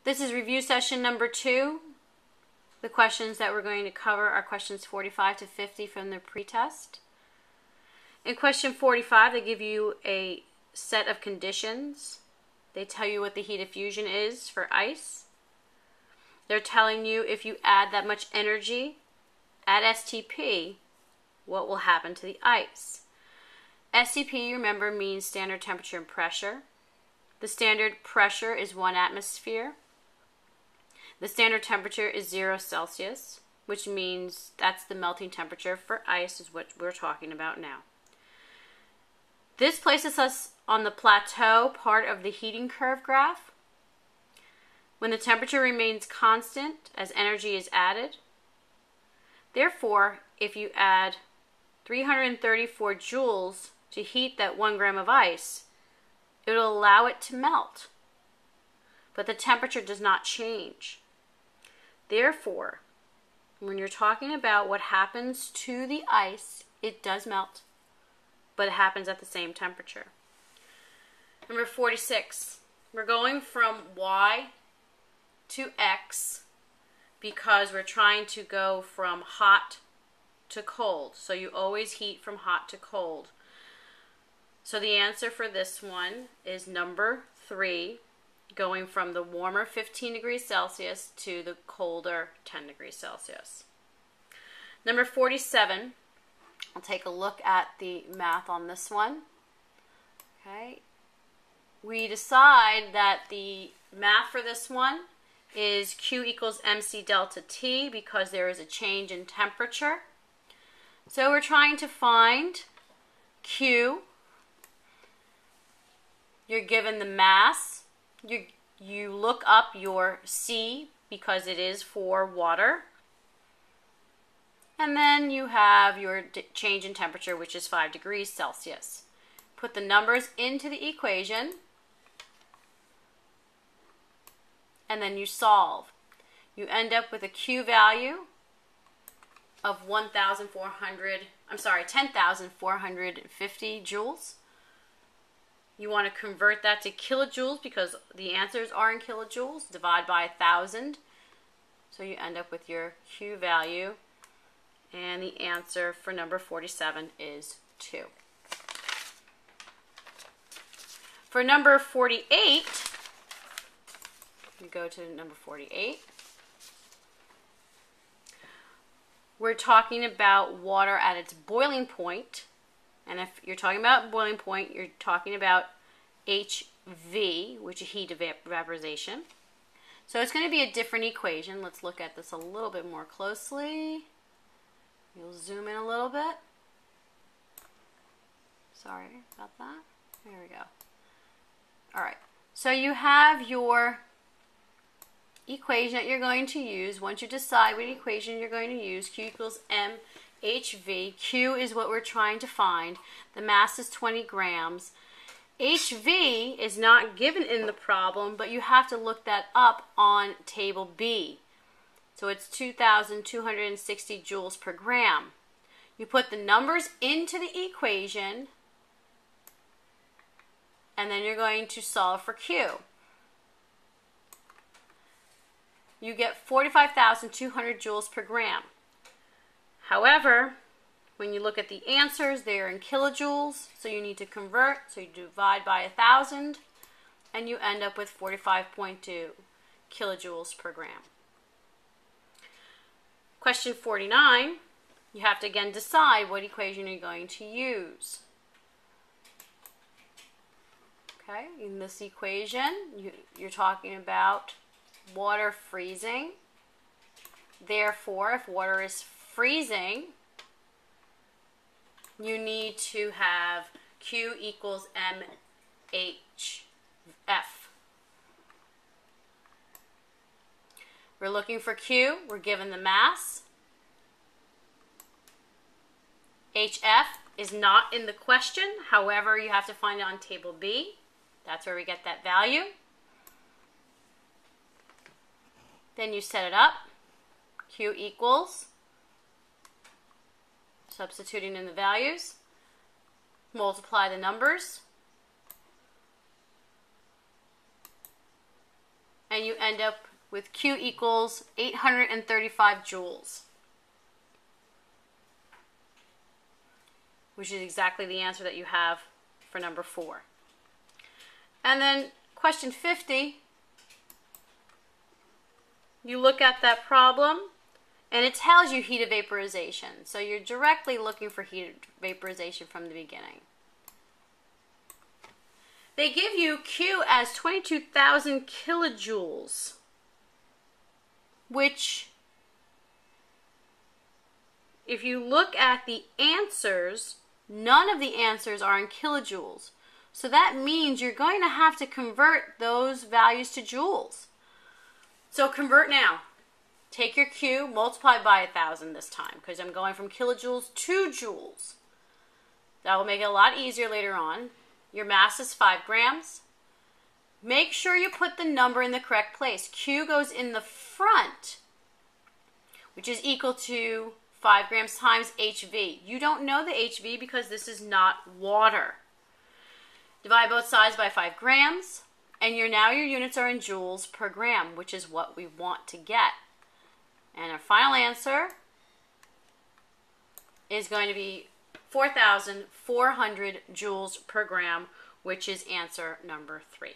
This is review session number 2. The questions that we're going to cover are questions 45 to 50 from the pretest. In question 45, they give you a set of conditions. They tell you what the heat of fusion is for ice. They're telling you if you add that much energy at STP, what will happen to the ice. STP, remember, means standard temperature and pressure. The standard pressure is 1 atmosphere. The standard temperature is 0 Celsius, which means that's the melting temperature for ice, is what we're talking about now. This places us on the plateau part of the heating curve graph. When the temperature remains constant as energy is added. Therefore, if you add 334 joules to heat that 1 gram of ice, it will allow it to melt. But the temperature does not change. Therefore, when you're talking about what happens to the ice, it does melt, but it happens at the same temperature. Number 46, we're going from Y to X because we're trying to go from hot to cold. So you always heat from hot to cold. So the answer for this one is number 3, going from the warmer 15 degrees Celsius to the colder 10 degrees Celsius. Number 47, I'll take a look at the math on this one. Okay. We decide that the math for this one is Q equals MC delta T because there is a change in temperature. So we're trying to find Q. You're given the mass. You look up your C because it is for water. And then you have your change in temperature, which is 5 degrees Celsius. Put the numbers into the equation. And then you solve. You end up with a Q value of 10,450 joules. You want to convert that to kilojoules because the answers are in kilojoules. Divide by 1,000. So you end up with your Q value. And the answer for number 47 is 2. For number 48, we go to number 48. We're talking about water at its boiling point. And if you're talking about boiling point, you're talking about HV, which is heat evaporization. So it's going to be a different equation. Let's look at this a little bit more closely. You'll zoom in a little bit. Sorry about that. There we go. All right. So you have your equation that you're going to use. Once you decide what equation you're going to use, Q equals mHV. Q is what we're trying to find. The mass is 20 grams. HV is not given in the problem, but you have to look that up on table B. So it's 2,260 joules per gram. You put the numbers into the equation, and then you're going to solve for Q. You get 45,200 joules per gram. However, when you look at the answers, they are in kilojoules, so you need to convert. So you divide by 1,000, and you end up with 45.2 kilojoules per gram. Question 49, you have to again decide what equation you're going to use. Okay, in this equation, you're talking about water freezing. Therefore, if water is freezing, you need to have Q equals MHF. We're looking for Q. We're given the mass. HF is not in the question. However, you have to find it on table B. That's where we get that value. Then you set it up. Q equals, substituting in the values, multiply the numbers, and you end up with Q equals 835 joules, which is exactly the answer that you have for number 4. And then question 50, you look at that problem and it tells you heat of vaporization. So you're directly looking for heat of vaporization from the beginning. They give you Q as 22,000 kilojoules, which, if you look at the answers, none of the answers are in kilojoules. So that means you're going to have to convert those values to joules. So convert now. Take your Q, multiply by 1,000 this time, because I'm going from kilojoules to joules. That will make it a lot easier later on. Your mass is 5 grams. Make sure you put the number in the correct place. Q goes in the front, which is equal to 5 grams times HV. You don't know the HV because this is not water. Divide both sides by 5 grams, and now your units are in joules per gram, which is what we want to get. And our final answer is going to be 4,400 joules per gram, which is answer number 3.